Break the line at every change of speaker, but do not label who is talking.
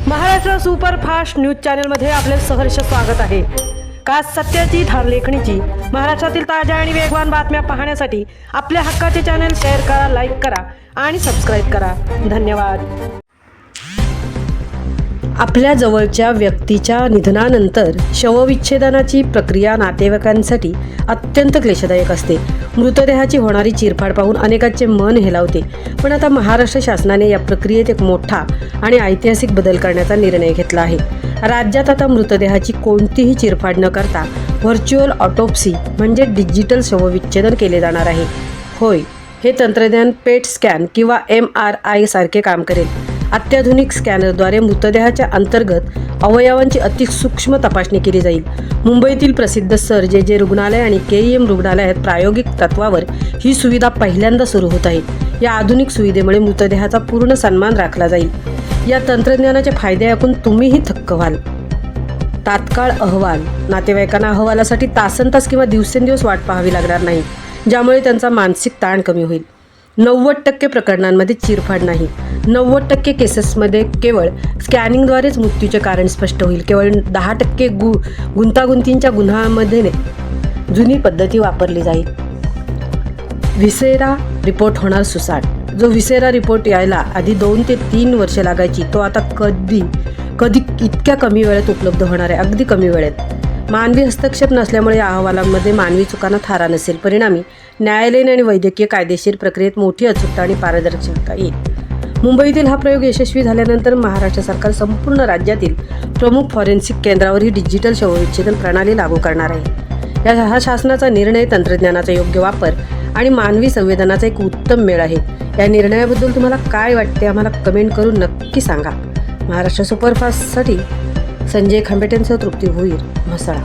Maharashtra superfast news चॅनलमध्ये आपले सहर्ष स्वागत आहे। का सत्याची धार लेखणीची महाराष्ट्रातील ताज्या आणि वेगवान बातम्या पाहण्यासाठी आपल्या हक्काचे चॅनल शेअर करा, लाईक करा आणि सबस्क्राईब करा। धन्यवाद। आपल्या जवळच्या व्यक्तीच्या निधनानंतर शवविच्छेदनाची प्रक्रिया नातेवाईकांसाठी अत्यंत क्लेशदायक असते। मृतदेहाची होणारी चिरफाड पाहून अनेकांचे मन हेलावते, पण आता महाराष्ट्र शासनाने या प्रक्रियेत एक मोठा आणि ऐतिहासिक बदल करण्याचा निर्णय घेतला आहे। राज्यात आता मृतदेहाची कोणतीही चिरफाड न करता व्हर्च्युअल ऑटोप्सी म्हणजे डिजिटल शवविच्छेदन केले जाणार आहे। होय, हे तंत्रज्ञान पेट स्कॅन किंवा MRI सारखे काम करेल। अत्याधुनिक स्कॅनरद्वारे मृतदेहाच्या अंतर्गत अवयवांची अतिसूक्ष्म तपासणी केली जाईल। मुंबईतील प्रसिद्ध सर जे रुग्णालय आणि KEM रुग्णालयात प्रायोगिक तत्वावर ही सुविधा पहिल्यांदा सुरू होत आहे। या आधुनिक सुविधेमुळे मृतदेहाचा पूर्ण सन्मान राखला जाईल। या तंत्रज्ञानाचे फायदे ऐकून तुम्हीही थक्क व्हाल। तात्काळ अहवाल, नातेवाईकांना अहवालासाठी तासनतास किंवा दिवसेंदिवस वाट पाहावी लागणार नाही, ज्यामुळे त्यांचा मानसिक ताण कमी होईल। 90% प्रकरणांमध्ये चिरफाड नाही। 90% केसेसमध्ये केवळ स्कॅनिंगद्वारेच मृत्यूचे कारण स्पष्ट होईल। केवळ 10% गुंतागुंतींच्या गुन्ह्यांमध्ये जुनी पद्धती वापरली जाईल। व्हिसेरा रिपोर्ट होणार सुसाट। जो व्हिसेरा रिपोर्ट यायला आधी 2 ते 3 वर्षे लागायची, तो आता कधी इतक्या कमी वेळेत उपलब्ध होणार आहे, अगदी कमी वेळेत। मानवी हस्तक्षेप नसल्यामुळे या अहवालांमध्ये मानवी चुकांना थारा नसेल। परिणामी न्यायालयीन आणि वैद्यकीय कायदेशीर प्रक्रियेत मोठी अचूकता आणि पारदर्शकता येईल। मुंबईतील हा प्रयोग यशस्वी झाल्यानंतर महाराष्ट्र सरकार संपूर्ण राज्यातील प्रमुख फॉरेन्सिक केंद्रावर ही डिजिटल शवविच्छेदन प्रणाली लागू करणार आहे। हा शासनाचा निर्णय तंत्रज्ञानाचा योग्य वापर आणि मानवी संवेदनाचा एक उत्तम मेळ आहे। या निर्णयाबद्दल तुम्हाला काय वाटते, आम्हाला कमेंट करून नक्की सांगा। महाराष्ट्र सुपरफास्टसाठी संजय खांबेटेंसह तृप्ती भोईर, म्हसळा।